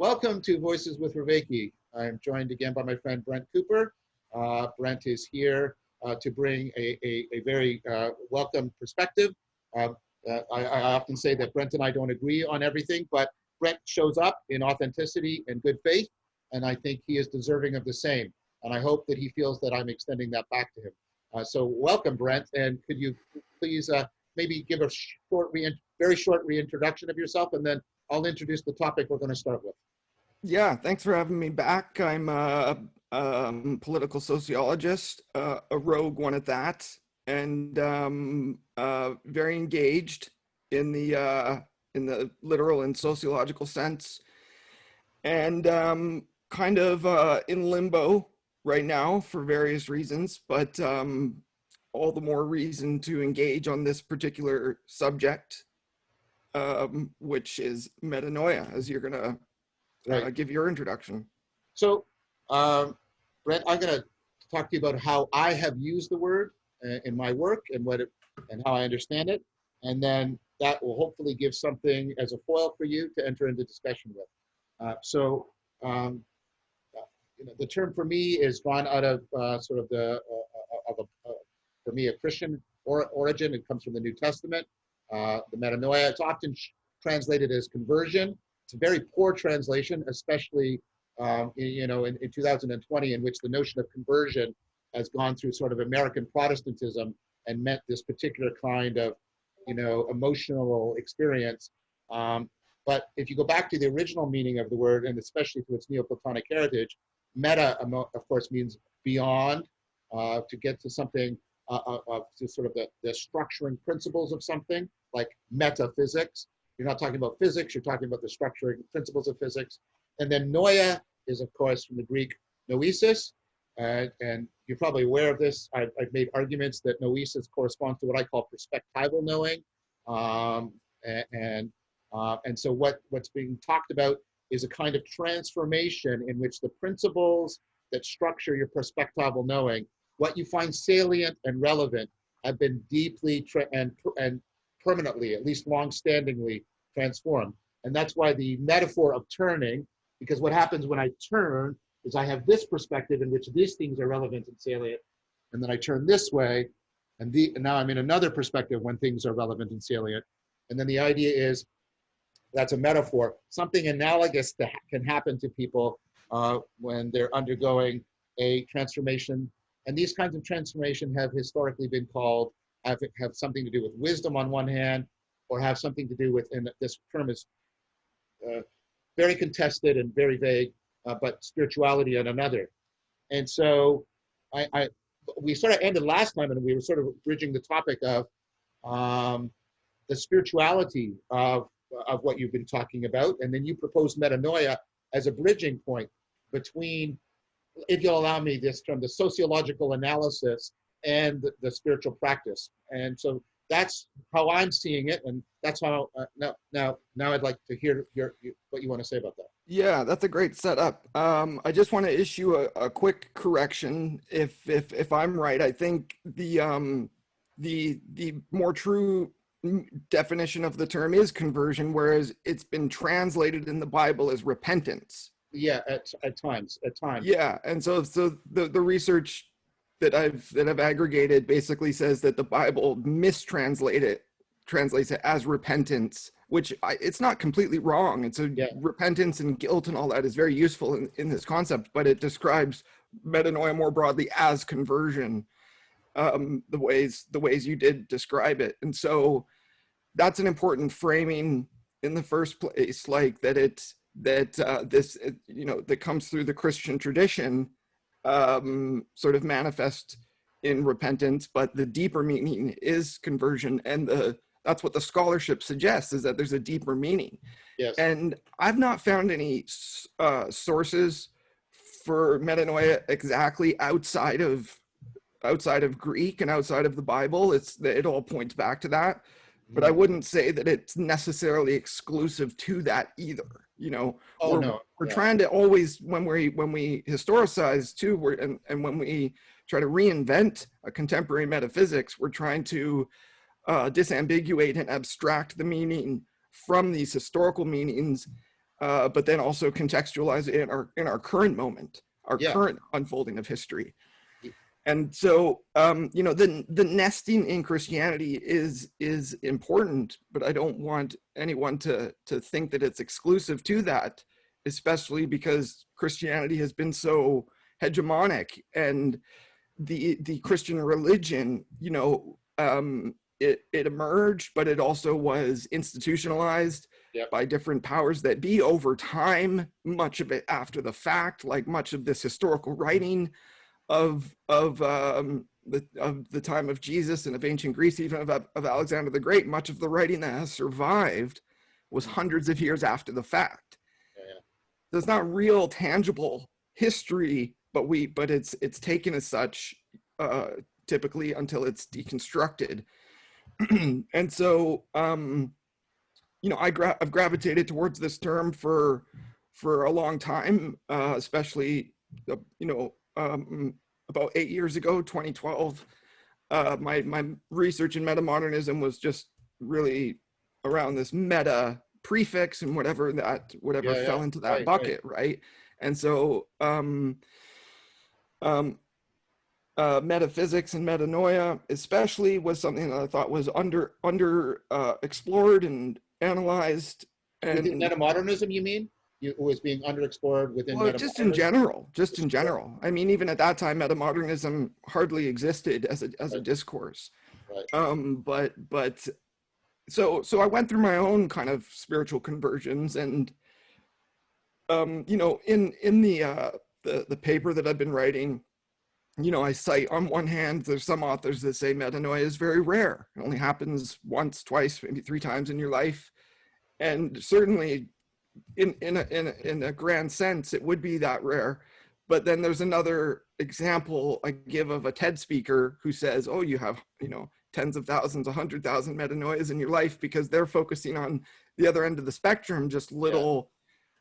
Welcome to Voices with Vervaeke. I'm joined again by my friend Brent Cooper. Brent is here to bring a very welcome perspective. I often say that Brent and I don't agree on everything, but Brent shows up in authenticity and good faith, and I think he is deserving of the same. And I hope that he feels that I'm extending that back to him. So welcome, Brent, and could you please maybe give a very short reintroduction of yourself, and then I'll introduce the topic we're going to start with. Yeah, thanks for having me back. I'm a political sociologist, a rogue one at that, and very engaged in the literal and sociological sense, and kind of in limbo right now for various reasons, but all the more reason to engage on this particular subject, which is metanoia, as you're gonna give your introduction. So, Brent, I'm going to talk to you about how I have used the word in my work and how I understand it, and then that will hopefully give something as a foil for you to enter into discussion with. The term for me is drawn out of for me, a Christian origin. It comes from the New Testament. The metanoia, it's often translated as conversion. It's a very poor translation, especially in 2020, in which the notion of conversion has gone through sort of American Protestantism and meant this particular kind of emotional experience. But if you go back to the original meaning of the word, and especially to its Neoplatonic heritage, meta, of course, means beyond, to get to something, to sort of the structuring principles of something, like metaphysics. You're not talking about physics, you're talking about the structuring principles of physics. And then noia is, of course, from the Greek noesis. And you're probably aware of this. I've made arguments that noesis corresponds to what I call perspectival knowing. And so what's being talked about is a kind of transformation in which the principles that structure your perspectival knowing, what you find salient and relevant, have been deeply and permanently, at least long-standingly, transformed. And that's why the metaphor of turning, because what happens when I turn is I have this perspective in which these things are relevant and salient, and then I turn this way, and now I'm in another perspective when things are relevant and salient. And then the idea is, that's a metaphor. Something analogous can happen to people when they're undergoing a transformation. And these kinds of transformation have historically been called, have something to do with wisdom on one hand, or have something to do with, and this term is very contested and very vague, but spirituality on another. And so we sort of ended last time, and we were sort of bridging the topic of the spirituality of what you've been talking about. And then you proposed metanoia as a bridging point between, if you'll allow me this term, the sociological analysis and the spiritual practice. And so that's how I'm seeing it, and that's how now I'd like to hear what you want to say about that. Yeah, that's a great setup. I just want to issue a quick correction. If I'm right, I think the more true definition of the term is conversion, whereas it's been translated in the Bible as repentance. Yeah, at times. Yeah, and so the research that I've aggregated basically says that the Bible translates it as repentance, which it's not completely wrong. And so repentance and guilt and all that is very useful in this concept, but it describes metanoia more broadly as conversion, the ways you did describe it. And so that's an important framing in the first place, like that that comes through the Christian tradition, sort of manifest in repentance, but the deeper meaning is conversion. And that's what the scholarship suggests, is that there's a deeper meaning. Yes. And I've not found any sources for metanoia exactly outside of Greek and outside of the Bible. It all points back to that. But I wouldn't say that it's necessarily exclusive to that either. We're trying to always, when we historicize too, and when we try to reinvent a contemporary metaphysics, we're trying to disambiguate and abstract the meaning from these historical meanings but then also contextualize it in our current moment, our Yeah. current unfolding of history. And so, the nesting in Christianity is important, but I don't want anyone to think that it's exclusive to that, especially because Christianity has been so hegemonic, and the Christian religion, it emerged, but it also was institutionalized by different powers that be over time, much of it after the fact, like much of this historical writing of the time of Jesus and of ancient Greece, even of Alexander the Great. Much of the writing that has survived was hundreds of years after the fact. There's not real tangible history, but it's taken as such typically until it's deconstructed. And so I've gravitated towards this term for a long time, especially about 8 years ago, 2012. My research in meta-modernism was just really around this meta prefix and whatever fell into that bucket, right? And so metaphysics and metanoia especially was something that I thought was under explored and analyzed. And within meta-modernism, you mean? It was being underexplored within just in general. I mean, even at that time, meta-modernism hardly existed as a discourse. Right. But so I went through my own kind of spiritual conversions, and in the paper that I've been writing, I cite, on one hand, there's some authors that say metanoia is very rare. It only happens once, twice, maybe 3 times in your life, and certainly in a grand sense, it would be that rare. But then there's another example I give of a TED speaker who says, oh, you have, tens of thousands, 100,000 metanoias in your life, because they're focusing on the other end of the spectrum, just little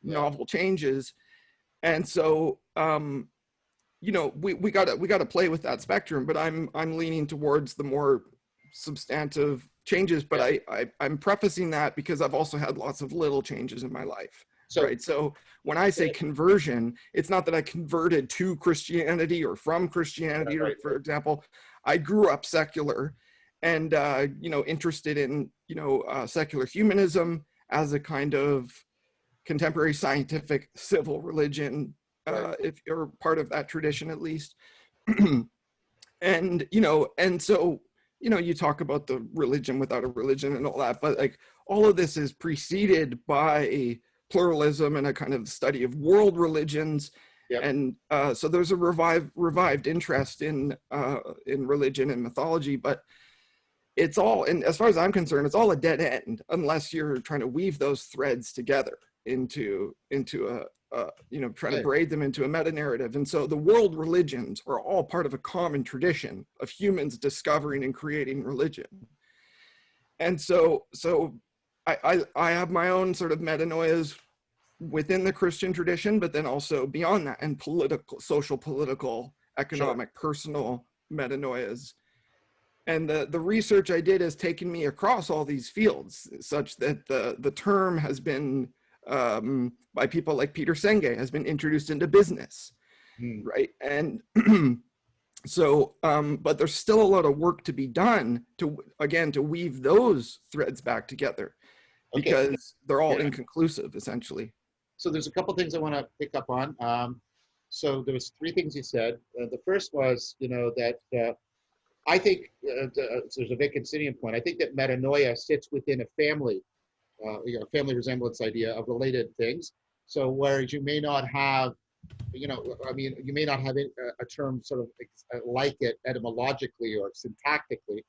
novel changes. And so, we gotta play with that spectrum, but I'm leaning towards the more substantive changes, but I'm prefacing that because I've also had lots of little changes in my life. Right. So when I say conversion, it's not that I converted to Christianity or from Christianity, right. For example, I grew up secular and, interested in, secular humanism as a kind of contemporary scientific civil religion, if you're part of that tradition, at least. And so, you talk about the religion without a religion and all that, but like all of this is preceded by pluralism and a kind of study of world religions. And so there's a revived interest in religion and mythology, but it's all, and as far as I'm concerned, it's all a dead end unless you're trying to weave those threads together into trying to braid them into a meta-narrative. And so the world religions are all part of a common tradition of humans discovering and creating religion. And so I have my own sort of metanoias within the Christian tradition, but then also beyond that, and social, political, economic, personal metanoias. And the research I did has taken me across all these fields, such that the term has been, by people like Peter Senge, has been introduced into business, right? And so, but there's still a lot of work to be done to weave those threads back together, because they're all inconclusive, essentially. So there's a couple things I want to pick up on. So there was 3 things you said. The first was, that I think there's a Vervaeke point. I think that metanoia sits within a family, family resemblance idea of related things. So whereas you may not have, you may not have a term sort of like it etymologically or syntactically.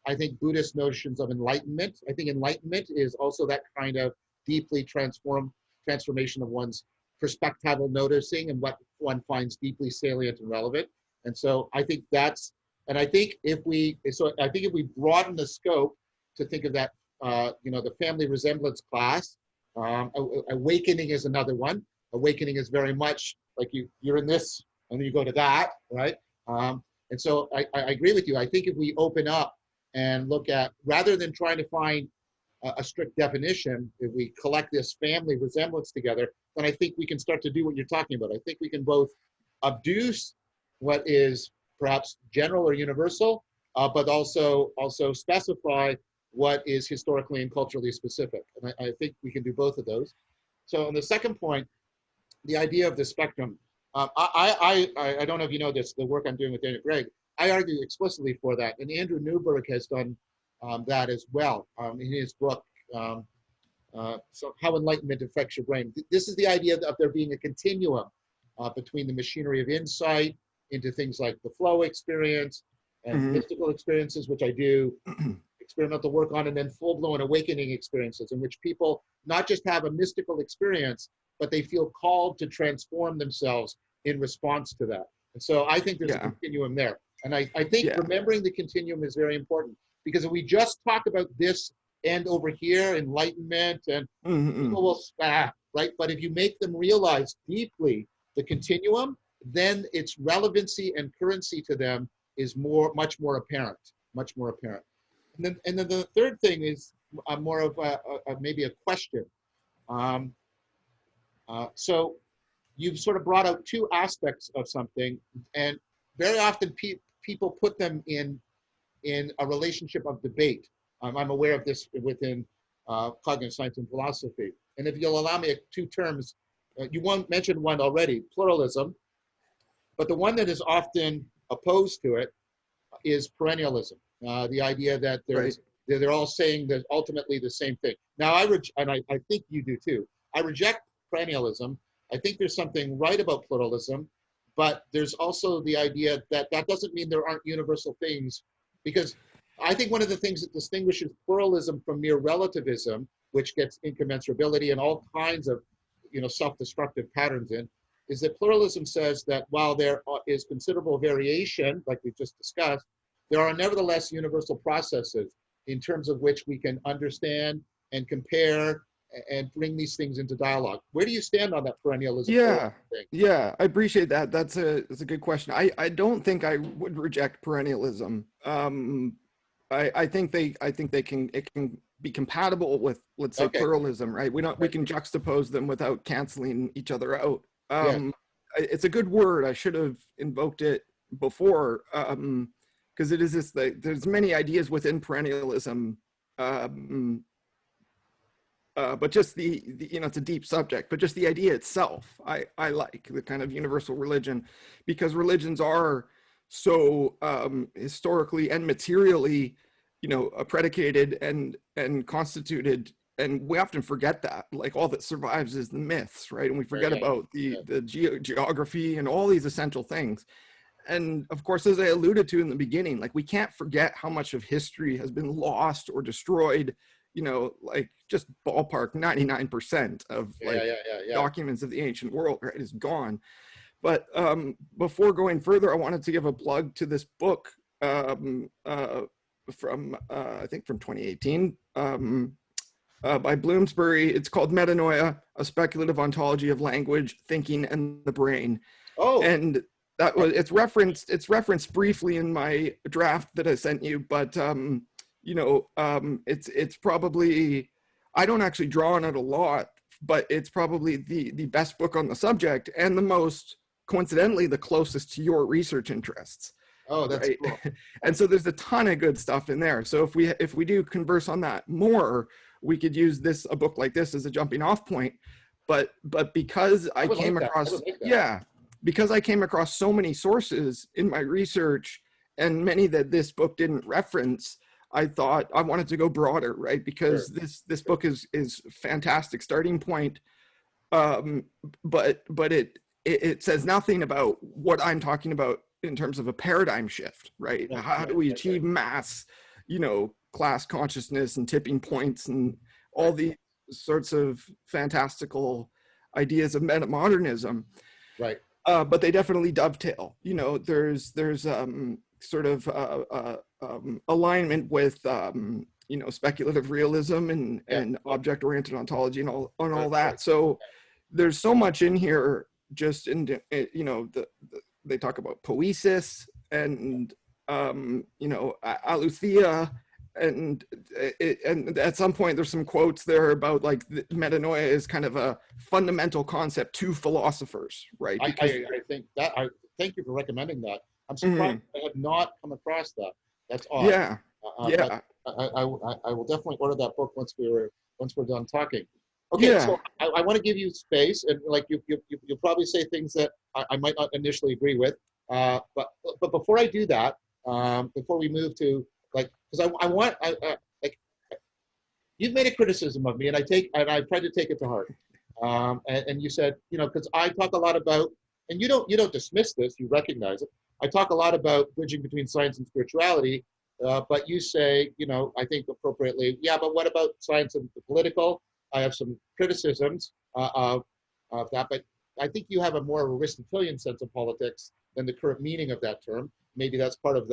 I think Buddhist notions of enlightenment. I think enlightenment is also that kind of deeply transformation of one's perspectival noticing and what one finds deeply salient and relevant. And so I think I think if we broaden the scope to think of that, the family resemblance class, awakening is another one. Awakening is very much like you're in this and then you go to that, right? And so I agree with you. I think if we open up and look at, rather than trying to find a strict definition, if we collect this family resemblance together, then I think we can start to do what you're talking about. I think we can both abduce what is perhaps general or universal, but also specify what is historically and culturally specific. And I think we can do both of those. So on the second point, the idea of the spectrum, I don't know if you know this, the work I'm doing with Dana Gregg, I argue explicitly for that. And Andrew Newberg has done that as well in his book, so How Enlightenment Affects Your Brain. This is the idea of there being a continuum between the machinery of insight into things like the flow experience and mystical experiences, which I do experimental work on, and then full-blown awakening experiences in which people not just have a mystical experience, but they feel called to transform themselves in response to that. And so I think there's a continuum there. And I think remembering the continuum is very important, because if we just talk about this end over here, enlightenment, and people will, right? But if you make them realize deeply the continuum, then its relevancy and currency to them is much more apparent, much more apparent. And then the third thing is more of maybe a question. So you've sort of brought out two aspects of something, and very often people put them in a relationship of debate. I'm aware of this within cognitive science and philosophy. And if you'll allow me two terms, you mentioned one already, pluralism, but the one that is often opposed to it is perennialism. The idea that they're all saying that ultimately the same thing. Now, I think you do too. I reject perennialism. I think there's something right about pluralism, but there's also the idea that that doesn't mean there aren't universal things, because I think one of the things that distinguishes pluralism from mere relativism, which gets incommensurability and all kinds of self-destructive patterns in, is that pluralism says that while there is considerable variation, like we've just discussed, there are nevertheless universal processes in terms of which we can understand and compare and bring these things into dialogue. Where do you stand on that perennialism thing? Yeah, I appreciate that. That's a good question. I don't think I would reject perennialism. I think it can be compatible with, let's say, pluralism, right? We can juxtapose them without canceling each other out. It's a good word. I should have invoked it before, because it is this. There's many ideas within perennialism, but just the it's a deep subject. But just the idea itself, I like the kind of universal religion, because religions are so historically and materially, predicated and constituted. And we often forget that, like, all that survives is the myths, right? And we forget about the geography and all these essential things. And of course, as I alluded to in the beginning, like, we can't forget how much of history has been lost or destroyed, like, just ballpark 99% of documents of the ancient world, right, is gone. But before going further, I wanted to give a plug to this book from, I think from 2018, by Bloomsbury. It's called Metanoia, A Speculative Ontology of Language, Thinking, and the Brain. And it's referenced briefly in my draft that I sent you, but it's probably, I don't actually draw on it a lot, but it's probably the best book on the subject, and the most, coincidentally, the closest to your research interests. Oh, that's right? Cool. And so there's a ton of good stuff in there. So if we do converse on that more, we could use a book like this as a jumping off point. But because I came across, because I came across so many sources in my research, and many that this book didn't reference, I thought I wanted to go broader, right? Because this book is fantastic starting point, but it says nothing about what I'm talking about in terms of a paradigm shift, right? How do we achieve mass, class consciousness and tipping points and all these sorts of fantastical ideas of meta-modernism, right? But they definitely dovetail. There's sort of alignment with speculative realism and object-oriented ontology and all that. So there's so much in here. Just in they talk about poesis and aletheia and and at some point there's some quotes there about like the metanoia is kind of a fundamental concept to philosophers, right? Because I think that, I thank you for recommending that. I'm surprised I have not come across that. That's odd. yeah, yeah, I will definitely order that book once we're done talking. Okay, yeah. so I want to give you space, and like you'll probably say things that I might not initially agree with, but before I do that, before we move to like, because like, you've made a criticism of me, and I've tried to take it to heart, and you said, you know, because I talk a lot about, and you don't dismiss this, you recognize it. I talk a lot about bridging between science and spirituality, but you say, you know, I think appropriately, yeah, but what about science and the political? I have some criticisms of that, but I think you have a more Aristotelian sense of politics than the current meaning of that term. Maybe that's part of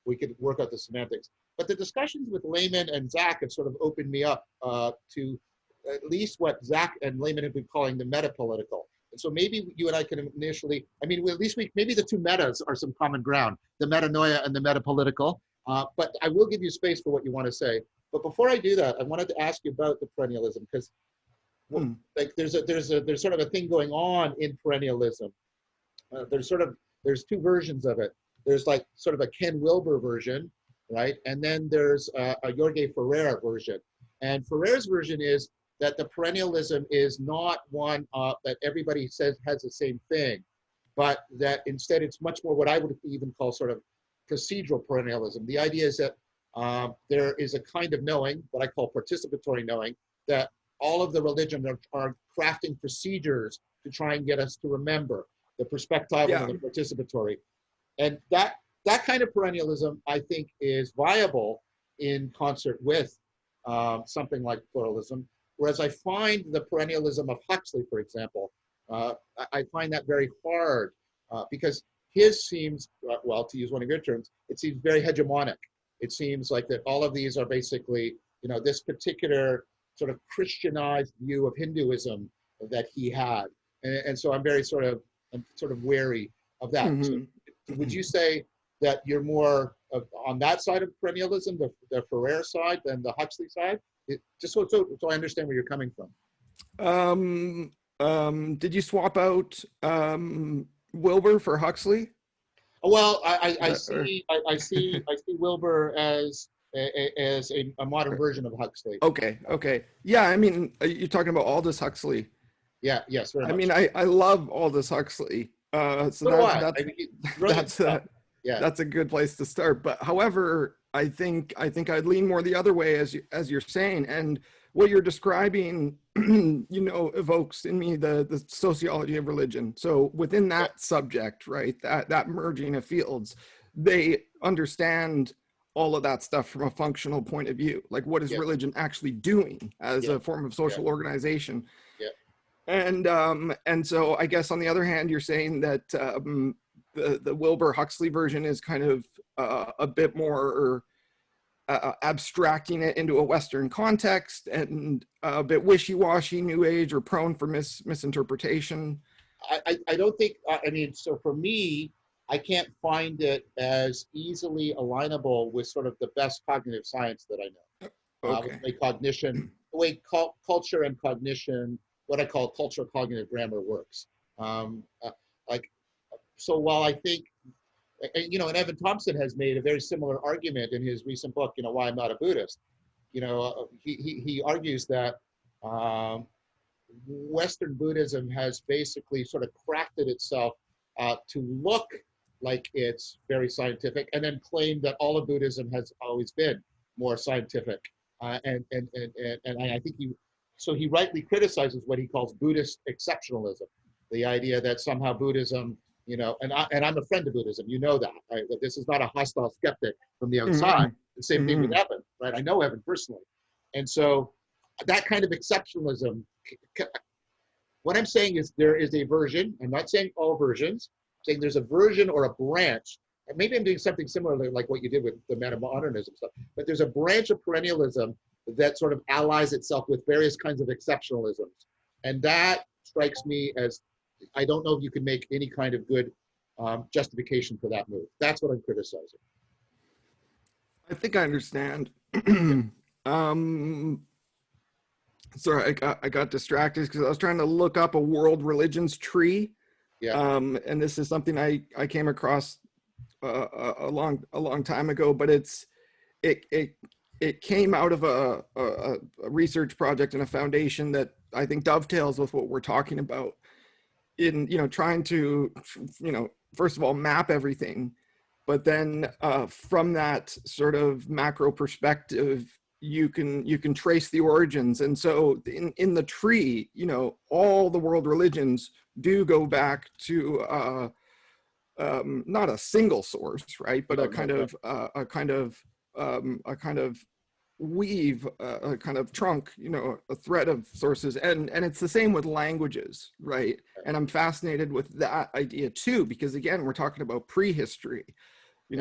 we could work out the semantics. But the discussions with Layman and Zach have sort of opened me up to at least what Zach and Layman have been calling the meta-political. And so maybe you and I can initially, I mean, at least maybe the two metas are some common ground, the metanoia and the meta-political. But I will give you space for what you want to say. But before I do that, I wanted to ask you about the perennialism, because like there's sort of a thing going on in perennialism. There's two versions of it. There's like sort of a Ken Wilber version, right? And then there's a Jorge Ferrer version. And Ferrer's version is that the perennialism is not one that everybody says has the same thing, but that instead it's much more what I would even call sort of procedural perennialism. The idea is that there is a kind of knowing, what I call participatory knowing, that all of the religions are crafting procedures to try and get us to remember the perspectival and the participatory. And that kind of perennialism, I think, is viable in concert with something like pluralism. Whereas I find the perennialism of Huxley, for example, I find that very hard because his seems, well, to use one of your terms, it seems very hegemonic. It seems like that all of these are basically, you know, this particular sort of Christianized view of Hinduism that he had. And so I'm sort of wary of that. So would you say that you're more on that side of perennialism, the Ferrer side, than the Huxley side? Just so I understand where you're coming from. Did you swap out Wilbur for Huxley? Well, I see Wilbur as a modern version of Huxley. Okay. Yeah, I mean, you're talking about Aldous Huxley. Yeah, yes, very much. I mean, I love Aldous Huxley. That's a good place to start. But however, I think I'd lean more the other way, as you're saying, and what you're describing, you know, evokes in me the sociology of religion. So within that subject, right, that merging of fields, they understand all of that stuff from a functional point of view. Like, what is religion actually doing as a form of social organization? And so I guess on the other hand, you're saying that the Wilbur Huxley version is kind of a bit more abstracting it into a Western context and a bit wishy-washy, New Age, or prone for misinterpretation. I don't think, I mean, so for me, I can't find it as easily alignable with sort of the best cognitive science that I know. The way cognition, the way culture and cognition, what I call cultural cognitive grammar works. So while I think, you know, and Evan Thompson has made a very similar argument in his recent book, you know, Why I'm Not a Buddhist. You know, he argues that Western Buddhism has basically sort of crafted itself to look like it's very scientific, and then claim that all of Buddhism has always been more scientific. And I think he rightly criticizes what he calls Buddhist exceptionalism, the idea that somehow Buddhism, you know, and I'm a friend of Buddhism, you know that, right? That this is not a hostile skeptic from the outside. The same thing with Evan, right? I know Evan personally. And so that kind of exceptionalism, what I'm saying is there is a version, I'm not saying all versions, I'm saying there's a version or a branch, and maybe I'm doing something similar like what you did with the Meta-modernism stuff, but there's a branch of perennialism that sort of allies itself with various kinds of exceptionalisms. And that strikes me as, I don't know if you can make any kind of good justification for that move. That's what I'm criticizing. I think I understand. Sorry, I got distracted because I was trying to look up a world religions tree. Yeah. And this is something I came across a long time ago, but it came out of a research project and a foundation that I think dovetails with what we're talking about in, trying to, first of all, map everything, but then from that sort of macro perspective, you can trace the origins. And so in the tree, all the world religions do go back to not a single source, right, but a kind of weave, a kind of trunk, a thread of sources. And it's the same with languages, right? And I'm fascinated with that idea too, because again, we're talking about prehistory,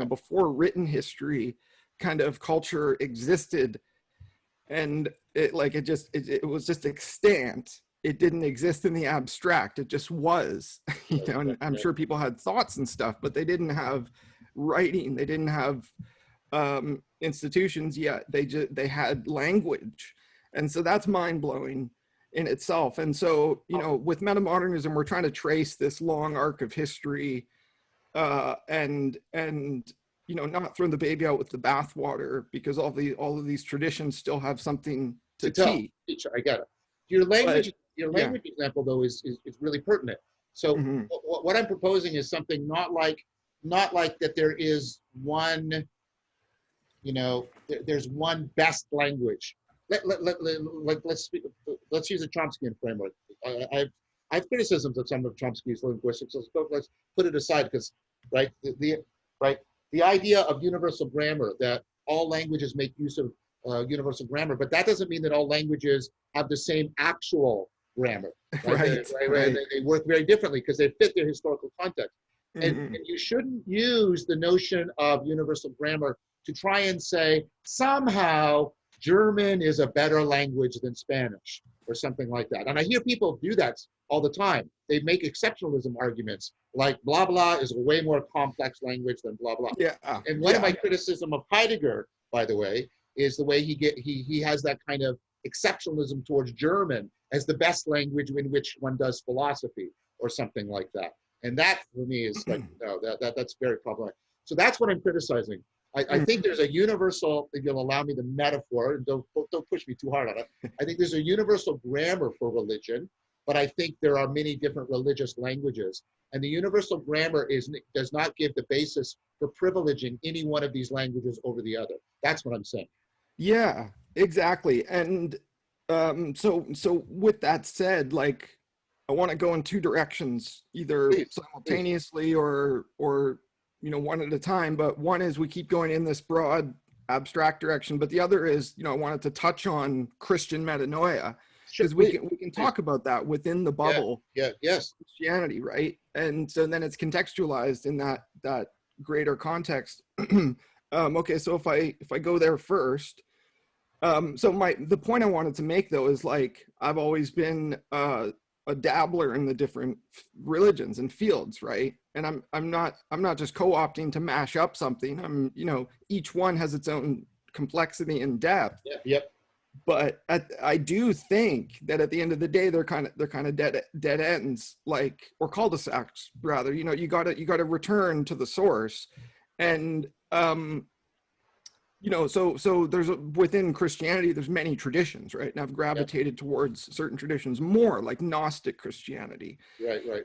before written history, kind of culture existed, and it was just extant. It didn't exist in the abstract. It just was, and I'm sure people had thoughts and stuff, but they didn't have writing. They didn't have institutions yet. They had language. And so that's mind-blowing in itself. And so, with metamodernism, we're trying to trace this long arc of history, and not throw the baby out with the bathwater, because all of these traditions still have something to teach. I get it. Your language example though is really pertinent. So what I'm proposing is something not like that there is one, there's one best language. Let's use a Chomskyan framework. I have criticisms of some of Chomsky's linguistics. Let's put it aside, because the idea of universal grammar, that all languages make use of universal grammar, but that doesn't mean that all languages have the same actual grammar. Right? They work very differently because they fit their historical context. And you shouldn't use the notion of universal grammar to try and say somehow German is a better language than Spanish or something like that. And I hear people do that all the time. They make exceptionalism arguments like blah, blah is a way more complex language than blah, blah. Yeah. And one of my criticism of Heidegger, by the way, is the way he has that kind of exceptionalism towards German as the best language in which one does philosophy or something like that. And that for me is like, no, that's very problematic. So that's what I'm criticizing. I think there's a universal, if you'll allow me the metaphor, and don't push me too hard on it. I think there's a universal grammar for religion, but I think there are many different religious languages. And the universal grammar does not give the basis for privileging any one of these languages over the other. That's what I'm saying. Yeah, exactly. And so with that said, like, I want to go in two directions, either simultaneously or one at a time. But one is we keep going in this broad abstract direction, but the other is, I wanted to touch on Christian metanoia, because we can talk about that within the bubble. Yes. Christianity, right? And so then it's contextualized in that greater context. Okay, so if I go there first, so the point I wanted to make though is, like, I've always been a dabbler in the different religions and fields, right? And I'm not just co-opting to mash up something. I'm, each one has its own complexity and depth. Yep. But I do think that at the end of the day, they're kind of dead ends, like, or cul-de-sacs rather. You gotta return to the source, and so there's within Christianity, there's many traditions, right? And I've gravitated towards certain traditions more, like Gnostic Christianity. Right.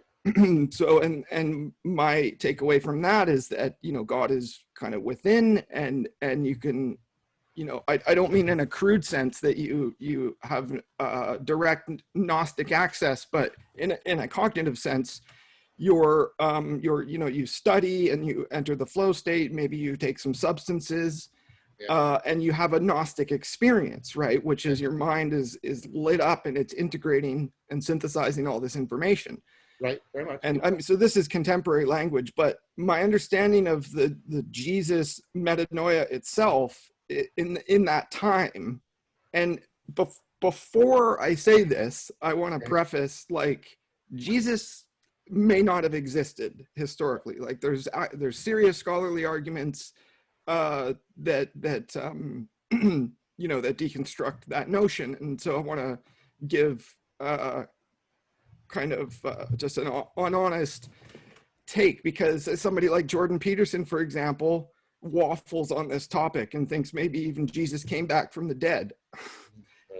So, and my takeaway from that is that, God is kind of within, and you can, I don't mean in a crude sense that you have direct Gnostic access, but in a cognitive sense, you study and you enter the flow state. Maybe you take some substances, and you have a Gnostic experience, right? Which is your mind is lit up and it's integrating and synthesizing all this information. Right, very much. And so this is contemporary language, but my understanding of the Jesus metanoia itself in that time, and before I say this, I want to preface, like, Jesus may not have existed historically. Like, there's serious scholarly arguments you know, that deconstruct that notion. And so I want to give kind of just an honest take, because somebody like Jordan Peterson, for example, waffles on this topic and thinks maybe even Jesus came back from the dead.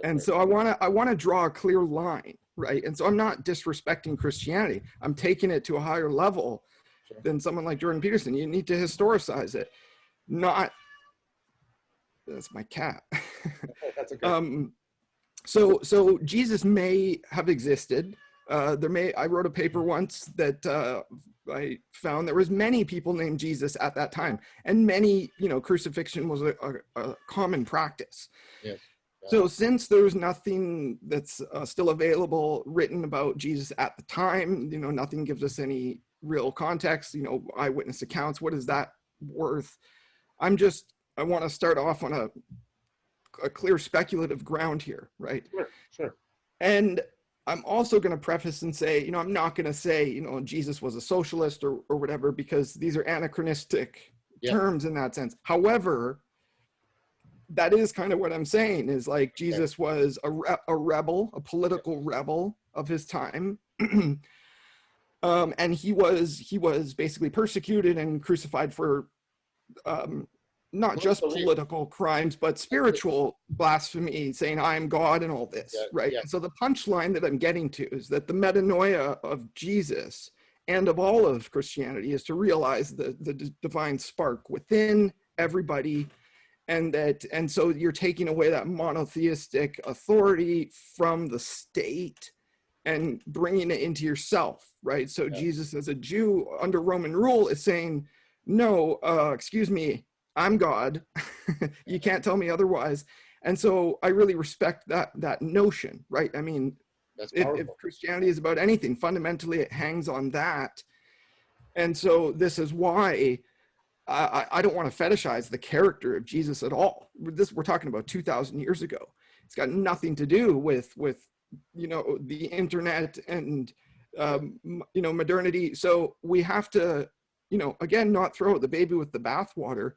And so I want to draw a clear line, right? And so I'm not disrespecting Christianity. I'm taking it to a higher level than someone like Jordan Peterson. You need to historicize it, not. That's my cat. That's okay. So Jesus may have existed. I wrote a paper once that I found there was many people named Jesus at that time, and many, you know, crucifixion was a common practice. Yes. So since there's nothing that's still available written about Jesus at the time, you know, nothing gives us any real context, you know, eyewitness accounts, what is that worth? I want to start off on a clear speculative ground here, right? Sure. And I'm also going to preface and say, you know, I'm not going to say, you know, Jesus was a socialist or whatever, because these are anachronistic terms in that sense. However, that is kind of what I'm saying, is like Jesus was a rebel, a political rebel of his time. And he was basically persecuted and crucified for not just political crimes, but spiritual blasphemy, saying I am God and all this, right? And so the punchline that I'm getting to is that the metanoia of Jesus and of all of Christianity is to realize the divine spark within everybody, and so you're taking away that monotheistic authority from the state and bringing it into yourself, right? So Jesus, as a Jew under Roman rule, is saying, no, excuse me, I'm God. You can't tell me otherwise. And so I really respect that notion, right? I mean, if Christianity is about anything, fundamentally it hangs on that. And so this is why I don't want to fetishize the character of Jesus at all. We're talking about 2,000 years ago. It's got nothing to do with you know, the internet and you know, modernity. So we have to, you know, again, not throw out the baby with the bathwater,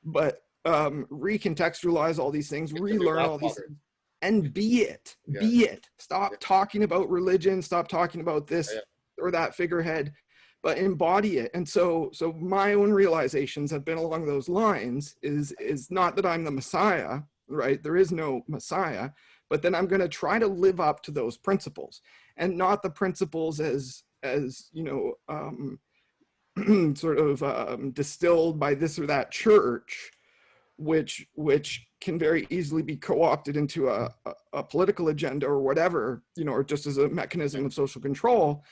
but recontextualize all these things, relearn all these things, and be it. Stop talking about religion, stop talking about this or that figurehead, but embody it. And so my own realizations have been along those lines, is not that I'm the Messiah, right? There is no Messiah, but then I'm going to try to live up to those principles, and not the principles as you know, sort of distilled by this or that church, which can very easily be co-opted into a political agenda or whatever, you know, or just as a mechanism of social control.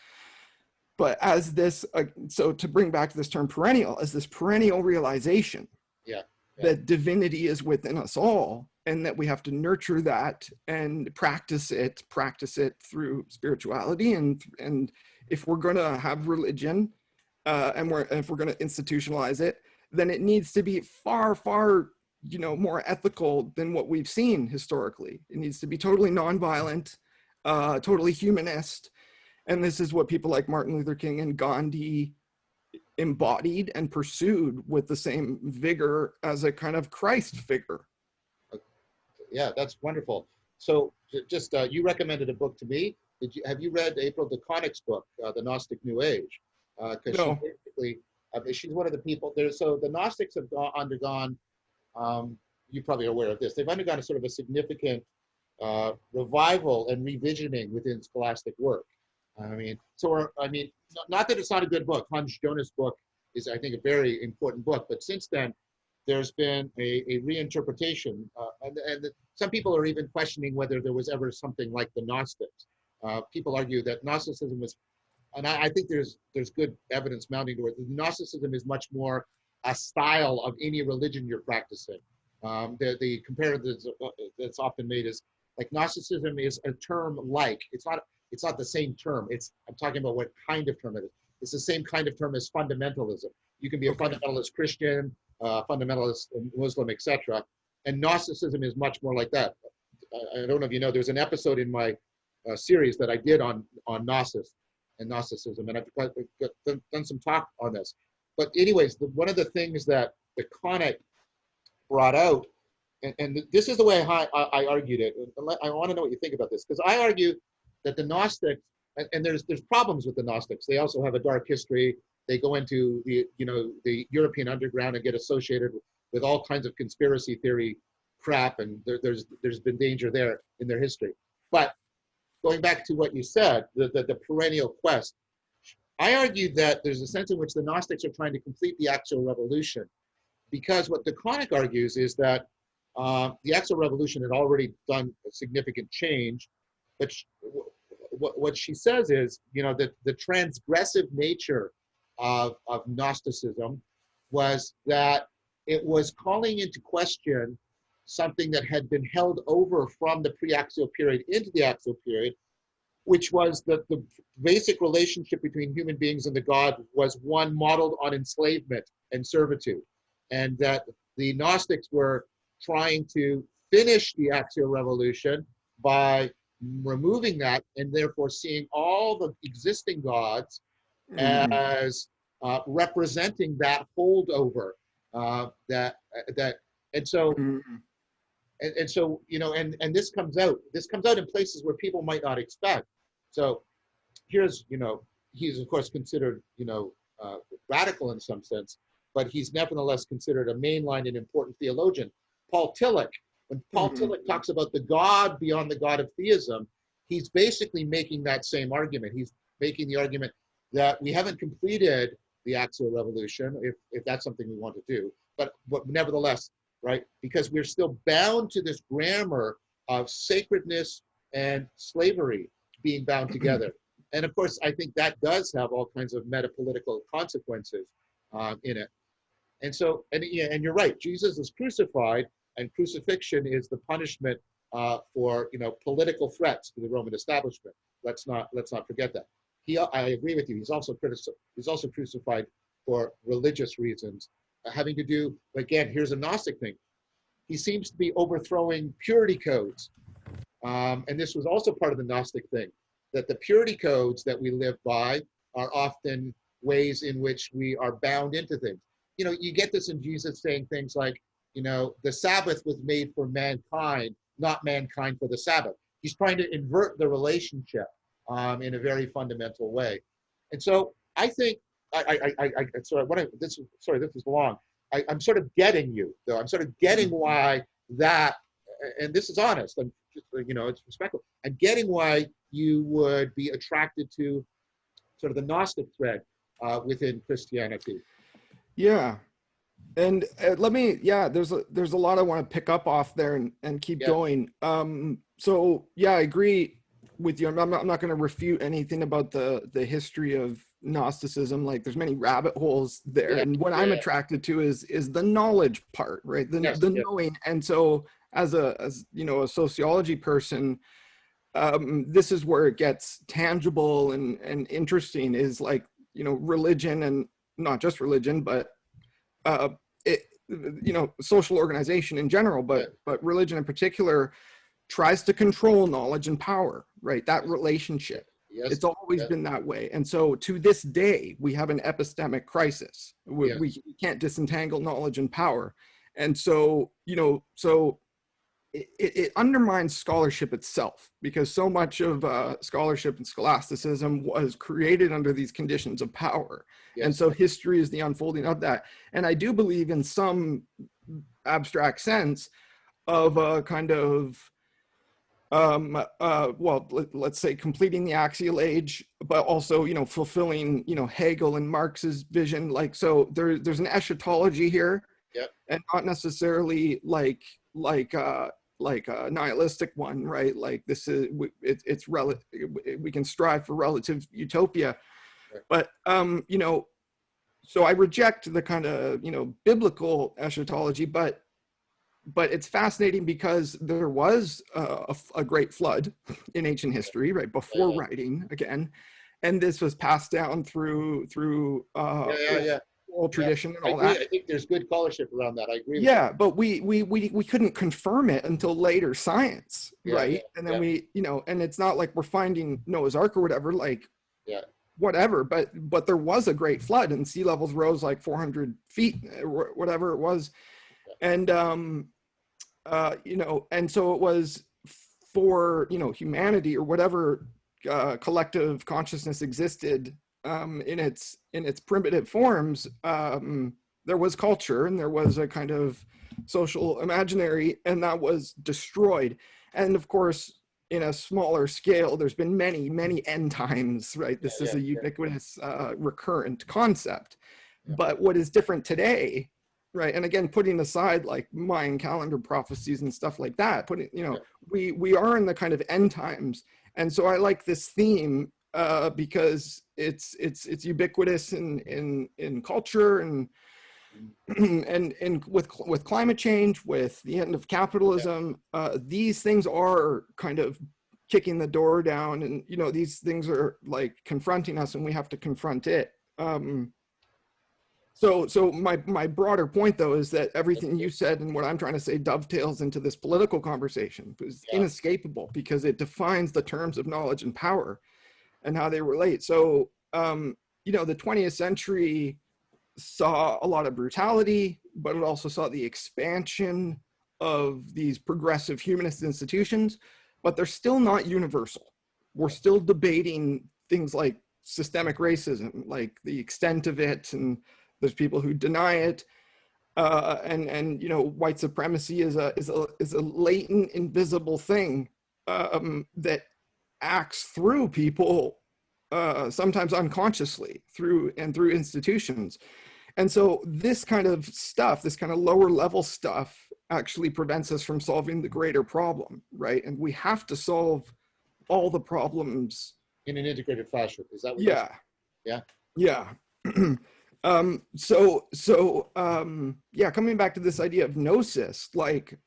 But as this, so to bring back this term perennial, as this perennial realization that divinity is within us all, and that we have to nurture that and practice it through spirituality. And if we're going to have religion, and if we're going to institutionalize it, then it needs to be far, far, you know, more ethical than what we've seen historically. It needs to be totally nonviolent, totally humanist. And this is what people like Martin Luther King and Gandhi embodied and pursued with the same vigor as a kind of Christ figure. Yeah, that's wonderful. So just, you recommended a book to me. Have you read April DeConnick's book, The Gnostic New Age? Because no. she basically, she's one of the people there. So the Gnostics have undergone, you're probably aware of this, they've undergone a sort of a significant revival and revisioning within scholastic work. I mean, not that it's not a good book. Hans Jonas' book is, I think, a very important book. But since then, there's been a reinterpretation. And some people are even questioning whether there was ever something like the Gnostics. People argue that Gnosticism was, and I think there's good evidence mounting to it. Gnosticism is much more a style of any religion you're practicing. The comparison that's often made is like Gnosticism is a term like, it's not the same term. I'm talking about what kind of term it is. It's the same kind of term as fundamentalism. You can be a fundamentalist Christian, fundamentalist Muslim, etc. And Gnosticism is much more like that. I don't know if you know, there's an episode in my series that I did on Gnosis and Gnosticism, and I've done some talk on this. But anyways, one of the things that the Connick brought out, and this is the way I argued it. I want to know what you think about this, because I argue that the Gnostics, and there's problems with the Gnostics. They also have a dark history. They go into the European underground and get associated with all kinds of conspiracy theory crap, and there's been danger there in their history. But going back to what you said, the perennial quest, I argued that there's a sense in which the Gnostics are trying to complete the axial revolution, because what DeConnick argues is that the axial revolution had already done a significant change, but what she says is, that the transgressive nature of Gnosticism was that it was calling into question something that had been held over from the pre-axial period into the axial period, which was that the basic relationship between human beings and the God was one modeled on enslavement and servitude, and that the Gnostics were trying to finish the axial revolution by removing that, and therefore seeing all the existing gods as representing that holdover, and so and this comes out in places where people might not expect. So here's, he's of course considered radical in some sense, but he's nevertheless considered a mainline and important theologian. Paul Tillich, when Paul Tillich talks about the God beyond the God of theism, he's basically making that same argument. He's making the argument that we haven't completed the axial revolution, if that's something we want to do, but nevertheless, right, because we're still bound to this grammar of sacredness and slavery being bound together. And of course, I think that does have all kinds of metapolitical consequences in it. And so, and you're right, Jesus is crucified, and crucifixion is the punishment for political threats to the Roman establishment. Let's not forget that. I agree with you. He's also crucified for religious reasons, having to do, again, here's a Gnostic thing. He seems to be overthrowing purity codes, and this was also part of the Gnostic thing, that the purity codes that we live by are often ways in which we are bound into things. You get this in Jesus saying things like, the Sabbath was made for mankind, not mankind for the Sabbath. He's trying to invert the relationship in a very fundamental way. And so I think, this is long. I'm sort of getting you, though. I'm sort of getting why that, and this is honest, I'm just, it's respectful. I'm getting why you would be attracted to sort of the Gnostic thread within Christianity. Yeah. And there's a lot I want to pick up off there and keep going. So yeah, I agree with you. I'm not going to refute anything about the history of Gnosticism. Like, there's many rabbit holes there, and what I'm attracted to is the knowledge part, right? The knowing. And so as a sociology person, this is where it gets tangible and interesting, is like, religion, and not just religion, but social organization in general, but religion in particular tries to control knowledge and power, right? That relationship. Yes. It's always been that way. And so to this day, we have an epistemic crisis. We can't disentangle knowledge and power. And so, it undermines scholarship itself, because so much of scholarship and scholasticism was created under these conditions of power. Yes. And so history is the unfolding of that. And I do believe, in some abstract sense, of a kind of let's say completing the axial age, but also fulfilling Hegel and Marx's vision. Like, so there's an eschatology here, and not necessarily like a nihilistic one, right? Like, this is it's relative. We can strive for relative utopia, but so I reject the kind of biblical eschatology, but it's fascinating because there was a great flood in ancient history, right, before writing again, and this was passed down through oral tradition and all that. I think there's good scholarship around that. I agree. Yeah, but we couldn't confirm it until later science, right? And then and it's not like we're finding Noah's Ark or whatever, whatever. But there was a great flood, and sea levels rose like 400 feet, or whatever it was. And you know, and so it was for, you know, humanity or whatever collective consciousness existed in its primitive forms. There was culture and there was a kind of social imaginary, and that was destroyed. And of course, in a smaller scale, there's been many end times, right? This is a ubiquitous, recurrent concept. But what is different today, right? And again, putting aside like Mayan calendar prophecies and stuff like that, putting, you know, we are in the kind of end times. And so I like this theme because it's ubiquitous in culture and and with climate change, with the end of capitalism, these things are kind of kicking the door down, and you know, these things are like confronting us, and we have to confront it. So my broader point though is that everything you said and what I'm trying to say dovetails into this political conversation. It's inescapable because it defines the terms of knowledge and power and how they relate. So you know, the 20th century saw a lot of brutality, but it also saw the expansion of these progressive humanist institutions, but they're still not universal. We're still debating things like systemic racism, like the extent of it, and there's people who deny it. And you know, white supremacy is a latent, invisible thing that acts through people, sometimes unconsciously, through institutions. And so this kind of stuff, this kind of lower level stuff, actually prevents us from solving the greater problem, right? And we have to solve all the problems in an integrated fashion. Is that what you're saying? Yeah. Yeah, coming back to this idea of gnosis, like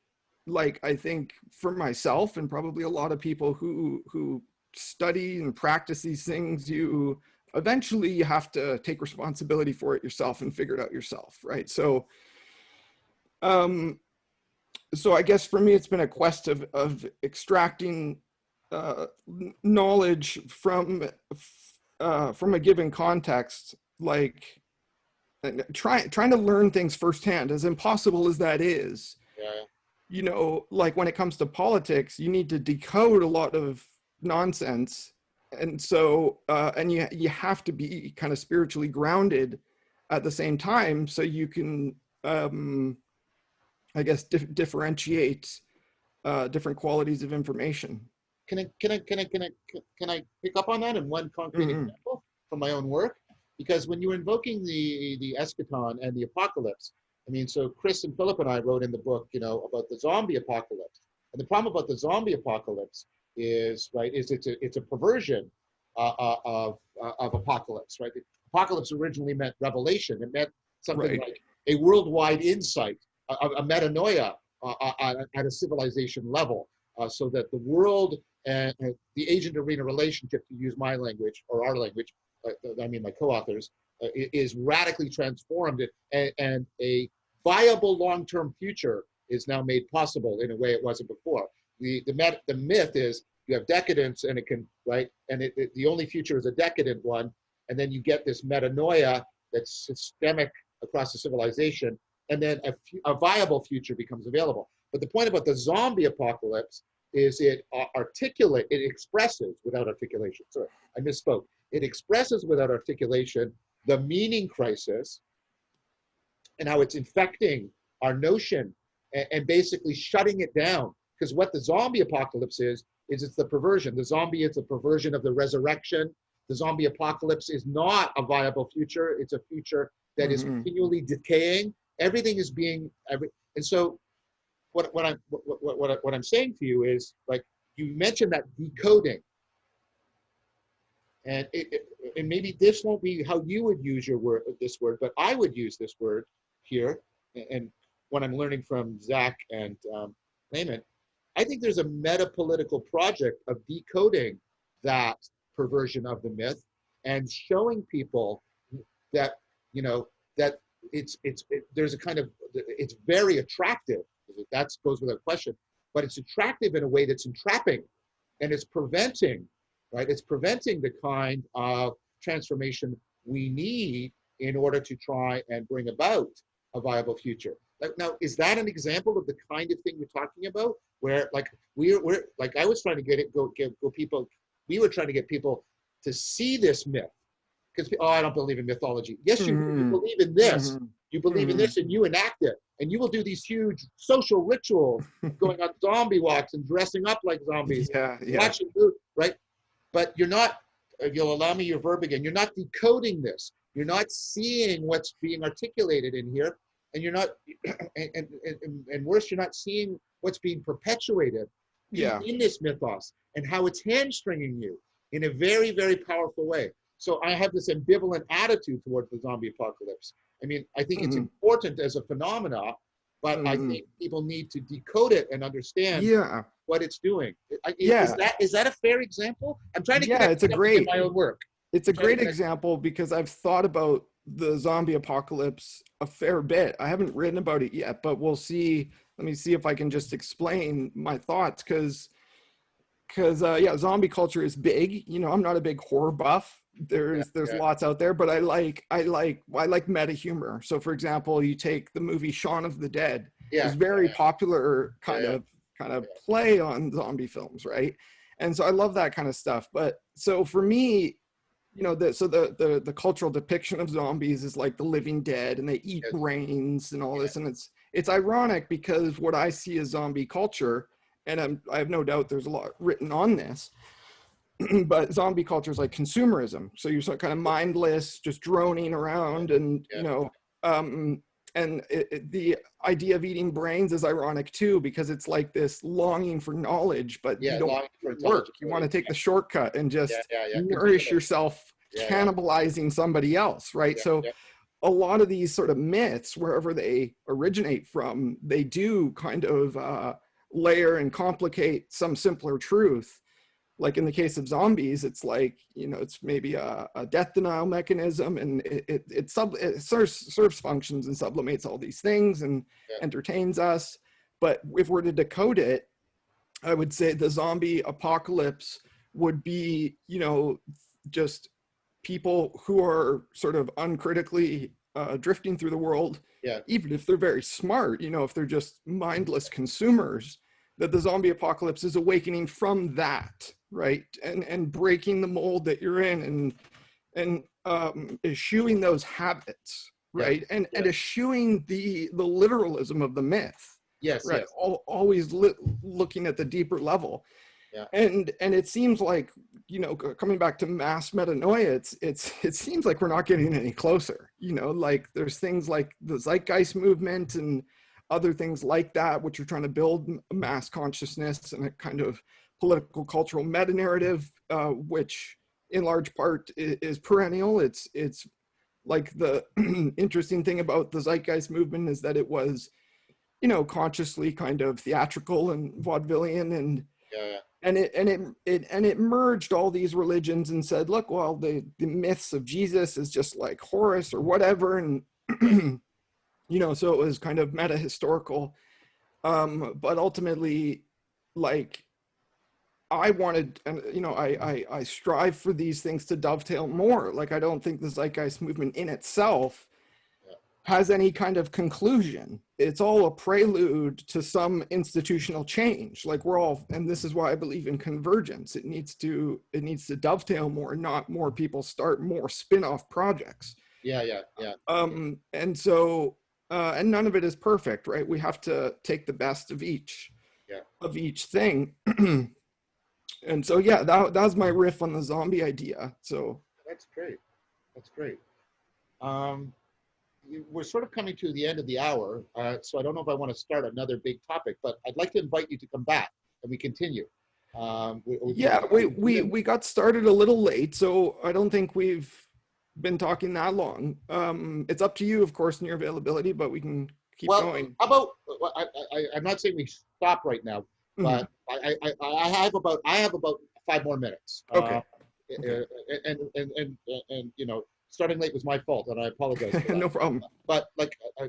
I think for myself and probably a lot of people who study and practice these things, you eventually have to take responsibility for it yourself and figure it out yourself, right? So so I guess for me it's been a quest of extracting knowledge from a given context, like trying to learn things firsthand, as impossible as that is. You know, like when it comes to politics, you need to decode a lot of nonsense, and so and you have to be kind of spiritually grounded at the same time, so you can I guess differentiate different qualities of information. Can I pick up on that in one concrete example from my own work? Because when you were invoking the eschaton and the apocalypse, I mean, so Chris and Philip and I wrote in the book, you know, about the zombie apocalypse. And the problem about the zombie apocalypse is, right, is it's a perversion of apocalypse, right? The apocalypse originally meant revelation. It meant something like a worldwide insight, a metanoia at a civilization level, so that the world and the agent-arena relationship, to use my language or our language, I mean my co-authors, is radically transformed, and a viable long-term future is now made possible in a way it wasn't before. The myth is you have decadence, and it can, right, and the only future is a decadent one, and then you get this metanoia that's systemic across the civilization, and then a viable future becomes available. But the point about the zombie apocalypse is it expresses without articulation. Sorry, I misspoke. It expresses without articulation the meaning crisis and how it's infecting our notion and basically shutting it down. Because what the zombie apocalypse is it's the perversion. The zombie is a perversion of the resurrection. The zombie apocalypse is not a viable future. It's a future that is continually decaying. Everything is being, and so what I'm saying to you is, like, you mentioned that decoding. And maybe this won't be how you would use this word, but I would use this word here. And when I'm learning from Zach and Layman, I think there's a meta-political project of decoding that perversion of the myth and showing people that, you know, that there's a kind of, it's very attractive. That goes without question, but it's attractive in a way that's entrapping, and it's preventing, right? It's preventing the kind of transformation we need in order to try and bring about a viable future. Now, is that an example of the kind of thing you're talking about? Where like we're like I was trying to get people, we were trying to get people to see this myth. Because, oh, I don't believe in mythology. Yes, you do. You believe in this. You believe in this, and you enact it. And you will do these huge social rituals, going on zombie walks and dressing up like zombies, watching food, right? But you're not, if you'll allow me your verb again, you're not decoding this. You're not seeing what's being articulated in here, and you're not, and worse, you're not seeing what's being perpetuated in this mythos and how it's hamstringing you in a very, very powerful way. So I have this ambivalent attitude towards the zombie apocalypse. I mean, I think it's important as a phenomena, but I think people need to decode it and understand what it's doing. Is that a fair example? I'm trying to it's a great, my own work. It's a great example because I've thought about the zombie apocalypse a fair bit. I haven't written about it yet, but we'll see. Let me see if I can just explain my thoughts because zombie culture is big. You know, I'm not a big horror buff. There's lots out there, but I like meta humor. So for example, you take the movie Shaun of the Dead. It's very popular kind of play on zombie films, right? And so I love that kind of stuff. But so for me, you know, the cultural depiction of zombies is like the living dead and they eat brains and all this. And it's ironic because what I see as zombie culture, and I have no doubt there's a lot written on this, but zombie culture is like consumerism. So you're sort of kind of mindless, just droning around, and you know, and the idea of eating brains is ironic too, because it's like this longing for knowledge, but you don't work. You want to take the shortcut and just nourish yourself, cannibalizing somebody else, right? So a lot of these sort of myths, wherever they originate from, they do kind of layer and complicate some simpler truth. Like in the case of zombies, it's like, you know, it's maybe a death denial mechanism, and it serves functions and sublimates all these things and entertains us. But if we're to decode it, I would say the zombie apocalypse would be, you know, just people who are sort of uncritically drifting through the world, even if they're very smart, you know, if they're just mindless consumers, that the zombie apocalypse is awakening from that, right? And breaking the mold that you're in and eschewing those habits, right? And eschewing the literalism of the myth. Right. Always looking at the deeper level. And it seems like, you know, coming back to mass metanoia, it seems like we're not getting any closer. You know, like there's things like the zeitgeist movement and other things like that, which are trying to build mass consciousness and a kind of political cultural meta narrative, which in large part is perennial. It's like the interesting thing about the zeitgeist movement is that it was, you know, consciously kind of theatrical and vaudevillian, and it merged all these religions and said, look, well, the myths of Jesus is just like Horus or whatever, and you know, so it was kind of meta historical, but ultimately, like, I wanted, and you know, I strive for these things to dovetail more. Like, I don't think the zeitgeist movement in itself has any kind of conclusion. It's all a prelude to some institutional change. Like, we're all, and this is why I believe in convergence. It needs to dovetail more, not more people start more spin-off projects. And so, and none of it is perfect, right? We have to take the best of each thing. And so, that was my riff on the zombie idea. So that's great. We're sort of coming to the end of the hour, so I don't know if I want to start another big topic, but I'd like to invite you to come back and we continue. We got started a little late, so I don't think we've been talking that long. It's up to you, of course, in your availability, but we can keep going. I'm not saying we stop right now, but I have about 5 more minutes. Okay. And you know, starting late was my fault, and I apologize for that. No problem. But like, I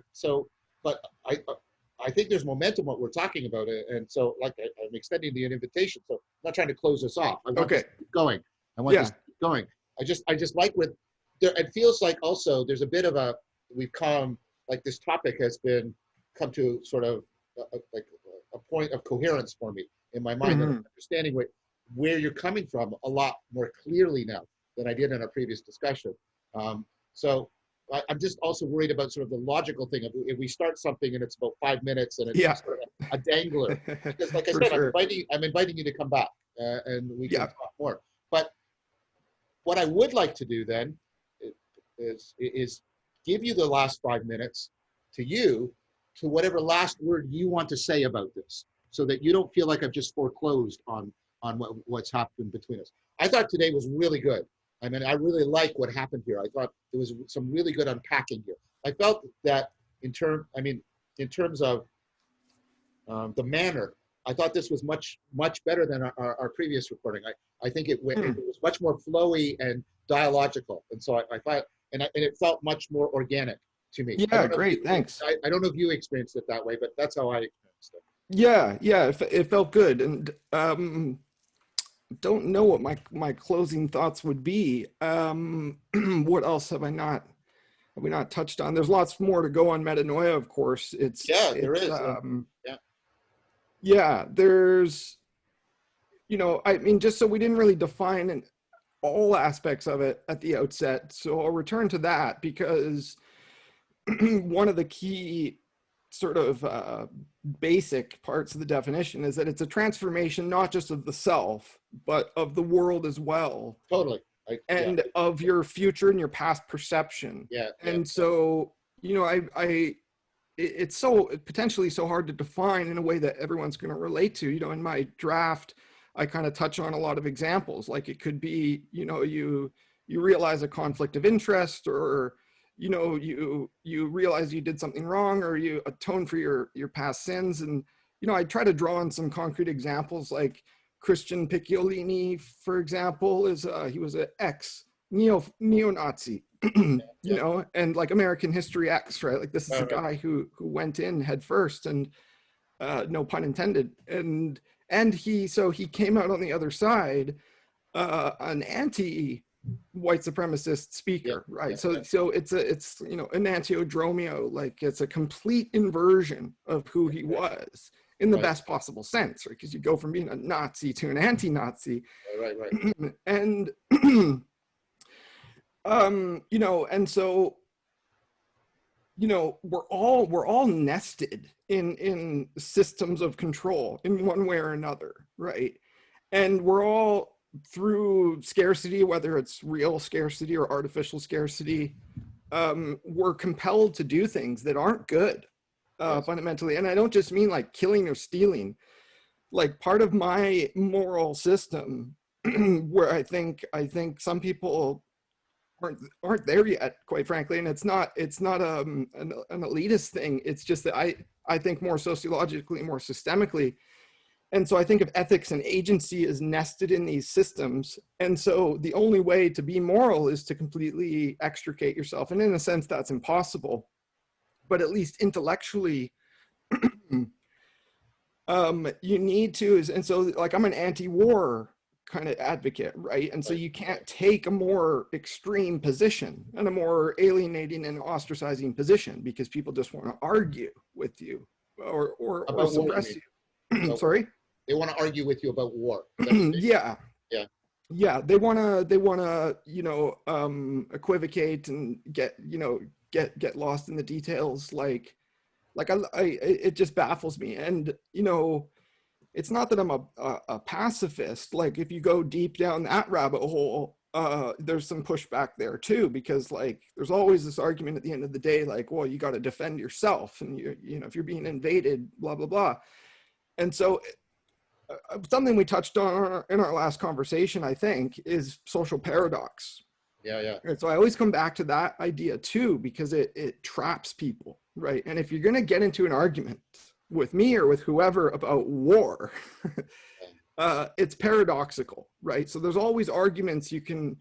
think there's momentum what we're talking about, and so like I'm extending the invitation. So I'm not trying to close us off. I want this to keep going. I want this to keep going. I just like with there. It feels like also there's a bit of a we've come like this topic has been come to sort of like a point of coherence for me in my mind, and understanding where you're coming from a lot more clearly now than I did in our previous discussion. So I'm just also worried about sort of the logical thing of if we start something and it's about 5 minutes and it's just sort of a dangler. Because like I said, sure. I'm inviting you to come back and we can talk more. But what I would like to do then is give you the last 5 minutes to whatever last word you want to say about this, so that you don't feel like I've just foreclosed on what's happened between us. I thought today was really good. I mean, I really like what happened here. I thought there was some really good unpacking here. I felt that in terms of the manner, I thought this was much better than our previous recording. I think it was much more flowy and dialogical, and so I thought, and it felt much more organic to me. Yeah, great, thanks. I don't know if you experienced it that way, but that's how I experienced it. Yeah, it felt good, and don't know what my closing thoughts would be. What else have we not touched on? There's lots more to go on metanoia, of course. There is. Yeah, there's, I mean, just so we didn't really define all aspects of it at the outset. So I'll return to that, because one of the key sort of basic parts of the definition is that it's a transformation not just of the self, but of the world as well. Totally. And of your future and your past perception. And so, it's so potentially so hard to define in a way that everyone's going to relate to. In my draft, I kind of touch on a lot of examples. Like it could be, you realize a conflict of interest, or you realize you did something wrong, or you atone for your past sins. And I try to draw on some concrete examples, like Christian Picciolini, for example, he was an neo-Nazi, and like American History X, right? Like this is a guy who went in head first, and no pun intended, and he came out on the other side, an anti-white supremacist speaker, right? So it's an anti-dromio, like it's a complete inversion of who he was in the best possible sense, right? Because you go from being a Nazi to an anti-Nazi, right. And and so we're all nested in systems of control in one way or another, right? And we're all, through scarcity, whether it's real scarcity or artificial scarcity, we're compelled to do things that aren't good, fundamentally. And I don't just mean like killing or stealing. Like part of my moral system, where I think some people aren't there yet, quite frankly, and it's not an elitist thing. It's just that I think more sociologically, more systemically. And so I think of ethics and agency as nested in these systems. And so the only way to be moral is to completely extricate yourself. And in a sense, that's impossible. But at least intellectually, you need to. And so, like, I'm an anti-war kind of advocate, right? And so you can't take a more extreme position and a more alienating and ostracizing position, because people just want to argue with you or suppress you. Sorry? They want to argue with you about war. Yeah. They want to, equivocate and get lost in the details. Like it just baffles me. And, it's not that I'm a pacifist. Like if you go deep down that rabbit hole, there's some pushback there too, because like there's always this argument at the end of the day, like, well, you got to defend yourself, and if you're being invaded, blah blah blah. And so something we touched on in our last conversation, I think, is social paradox. Yeah. And so I always come back to that idea too, because it traps people, right? And if you're going to get into an argument with me or with whoever about war, it's paradoxical, right? So there's always arguments you can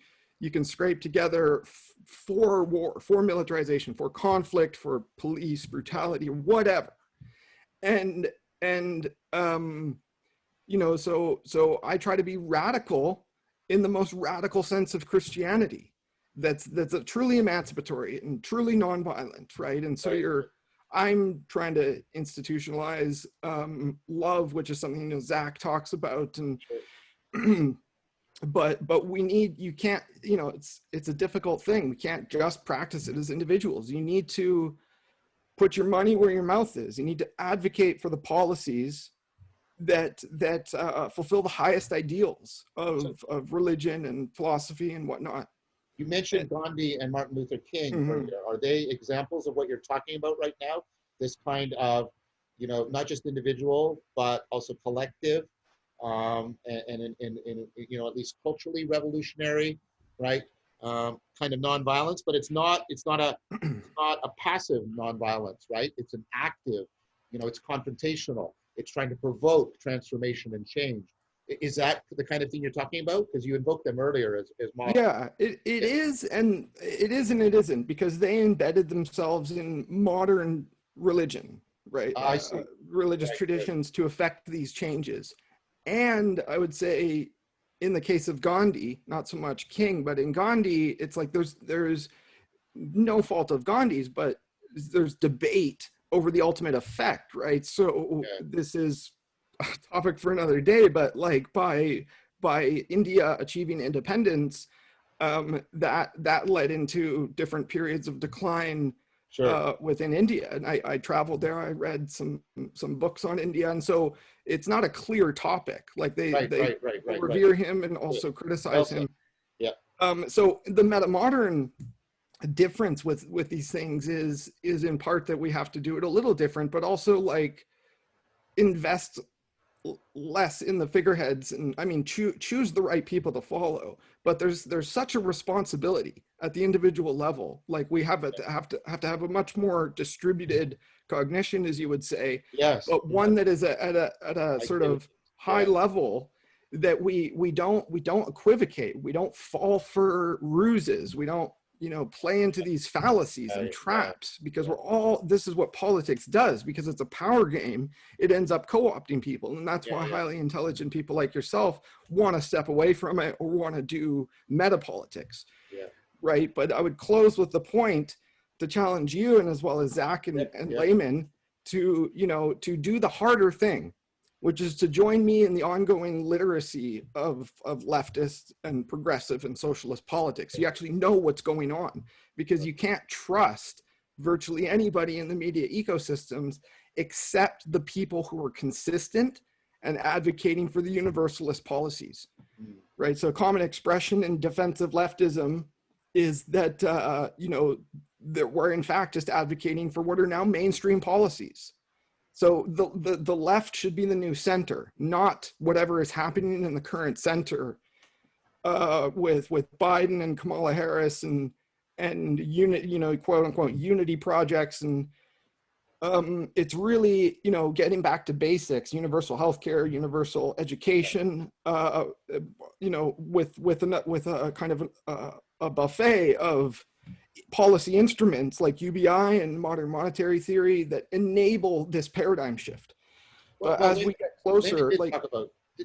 scrape together for war, for militarization, for conflict, for police brutality, whatever. And so I try to be radical in the most radical sense of Christianity. That's a truly emancipatory and truly nonviolent, right? And so I'm trying to institutionalize love, which is something, you know, Zach talks about, and but we need, you can't, you know, it's a difficult thing. We can't just practice it as individuals. You need to put your money where your mouth is. You need to advocate for the policies that fulfill the highest ideals of religion and philosophy and whatnot. You mentioned Gandhi and Martin Luther King earlier. Are they examples of what you're talking about right now? This kind of, you know, not just individual, but also collective, and you know, at least culturally revolutionary, right? Kind of nonviolence, but it's not a passive nonviolence, right? It's an active, you know, it's confrontational. It's trying to provoke transformation and change. Is that the kind of thing you're talking about? Because you invoked them earlier as models. Yeah, it is, and it is and it isn't, because they embedded themselves in modern religion, right? I see. Religious traditions to affect these changes. And I would say, in the case of Gandhi, not so much King, but in Gandhi, it's like there's no fault of Gandhi's, but there's debate over the ultimate effect, right? So this is a topic for another day, but like by India achieving independence, that led into different periods of decline within India. And I traveled there. I read some books on India, and so it's not a clear topic. Like they revere him and also criticize him. Yeah. So the meta-modern difference with these things is in part that we have to do it a little different, but also like invest less in the figureheads, and I mean choose the right people to follow. But there's such a responsibility at the individual level. Like we have to have a much more distributed cognition, as you would say. Yes. But one that is at a sort of high level, that we don't equivocate. We don't fall for ruses. We don't, you know, play into these fallacies and traps, because we're all, this is what politics does, because it's a power game. It ends up co-opting people. And that's why highly intelligent people like yourself want to step away from it or want to do meta politics. Right. But I would close with the point to challenge you, and as well as Zach and Layman, to, you know, to do the harder thing, which is to join me in the ongoing literacy of leftist and progressive and socialist politics. You actually know what's going on, because you can't trust virtually anybody in the media ecosystems except the people who are consistent and advocating for the universalist policies, right? So common expression in defensive leftism is that, you know, that we're in fact just advocating for what are now mainstream policies. So the left should be the new center, not whatever is happening in the current center with Biden and Kamala Harris and unit, you know, quote unquote unity projects. And it's really, you know, getting back to basics: universal healthcare, universal education, you know, with a kind of a buffet of policy instruments like UBI and modern monetary theory that enable this paradigm shift. But as we get closer,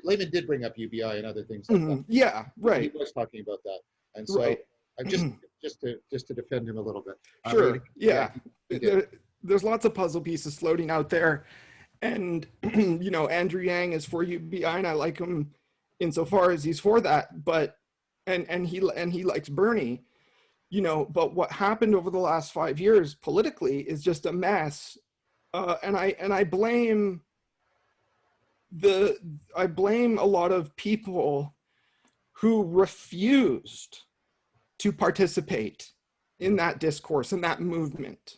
Layman did bring up UBI and other things like that. Yeah, right. He was talking about that, and so I'm just to defend him a little bit. Sure. There's lots of puzzle pieces floating out there, and you know, Andrew Yang is for UBI, and I like him insofar as he's for that. But and he likes Bernie. You know, but what happened over the last 5 years politically is just a mess, and I blame a lot of people who refused to participate in that discourse and that movement,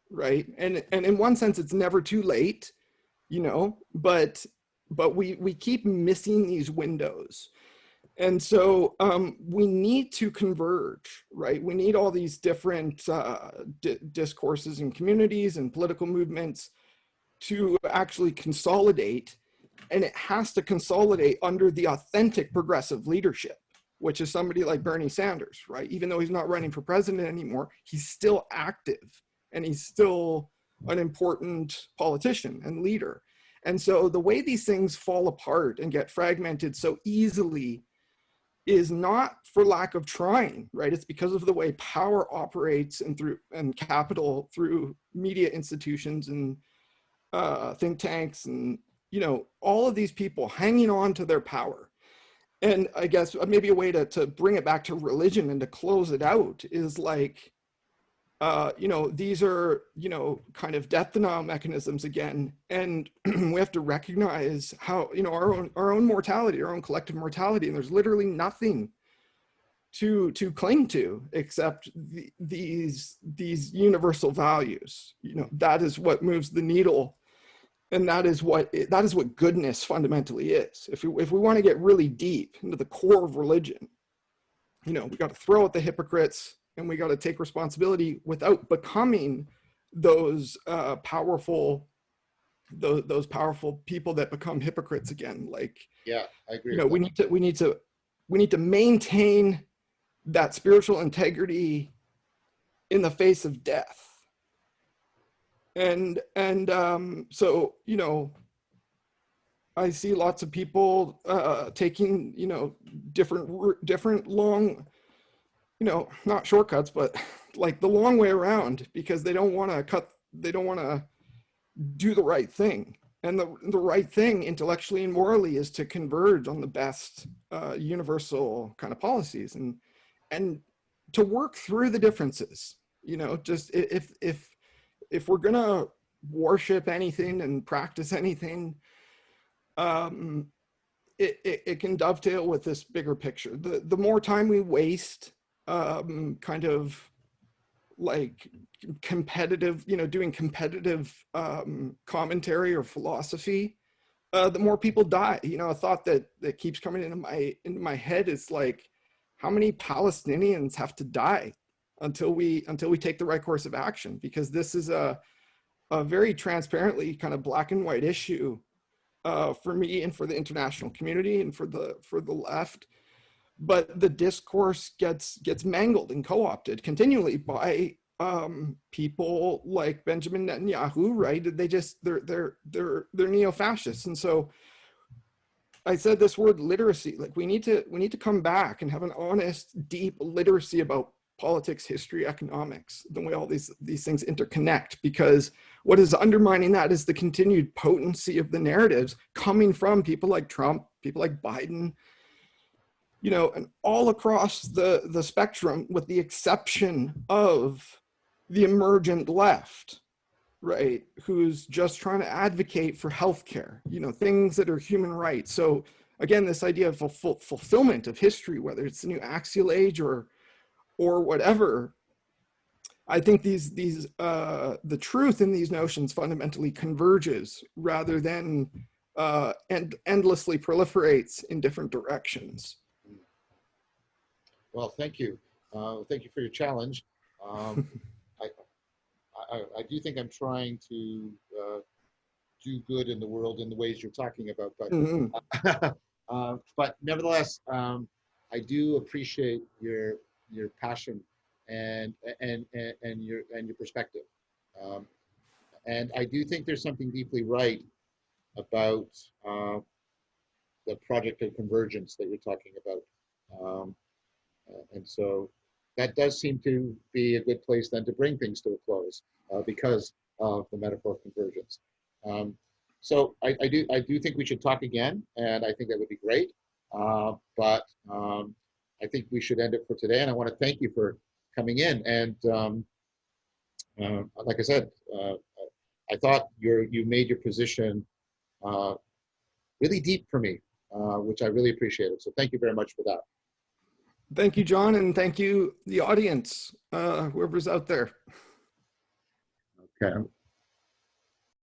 right? And in one sense, it's never too late, you know, but we keep missing these windows. And so we need to converge, right? We need all these different discourses and communities and political movements to actually consolidate. And it has to consolidate under the authentic progressive leadership, which is somebody like Bernie Sanders, right? Even though he's not running for president anymore, he's still active and he's still an important politician and leader. And so the way these things fall apart and get fragmented so easily is not for lack of trying, right? It's because of the way power operates and capital through media institutions and think tanks and, you know, all of these people hanging on to their power. And I guess maybe a way to bring it back to religion and to close it out is like, you know, these are, you know, kind of death denial mechanisms again. And we have to recognize how, you know, our own mortality, our own collective mortality, and there's literally nothing to cling to except these universal values. You know, that is what moves the needle. And that is what goodness fundamentally is. If we want to get really deep into the core of religion, you know, we got to throw out the hypocrites and we got to take responsibility without becoming those powerful people that become hypocrites again. Like, yeah, I agree. You know, we need to maintain that spiritual integrity in the face of death. And so, you know, I see lots of people taking, you know, different long, you know, not shortcuts, but like the long way around, because they don't want to do the right thing. And the right thing intellectually and morally is to converge on the best universal kind of policies and to work through the differences. You know, just if we're gonna worship anything and practice anything, it can dovetail with this bigger picture. The more time we waste kind of like competitive, you know, doing competitive commentary or philosophy, the more people die. You know, a thought that keeps coming into my head is like, how many Palestinians have to die until we take the right course of action? Because this is a very transparently kind of black and white issue for me and for the international community and for the left. But the discourse gets mangled and co-opted continually by people like Benjamin Netanyahu, right? They're neo-fascists. And so I said this word literacy, like we need to come back and have an honest, deep literacy about politics, history, economics, the way all these things interconnect, because what is undermining that is the continued potency of the narratives coming from people like Trump, people like Biden, you know, and all across the spectrum, with the exception of the emergent left, right, who's just trying to advocate for healthcare, you know, things that are human rights. So again, this idea of fulfillment of history, whether it's the new axial age or whatever, I think the truth in these notions fundamentally converges rather than endlessly proliferates in different directions. Well, thank you. Thank you for your challenge. I do think I'm trying to do good in the world in the ways you're talking about, but but nevertheless, I do appreciate your passion and your perspective, and I do think there's something deeply right about the project of convergence that you're talking about, and so that does seem to be a good place then to bring things to a close because of the metaphor of convergence. So I do think we should talk again, and I think that would be great. But I think we should end it for today. And I want to thank you for coming in. And like I said, I thought you made your position really deep for me, which I really appreciated. So thank you very much for that. Thank you, John, and thank you, the audience, whoever's out there. Okay.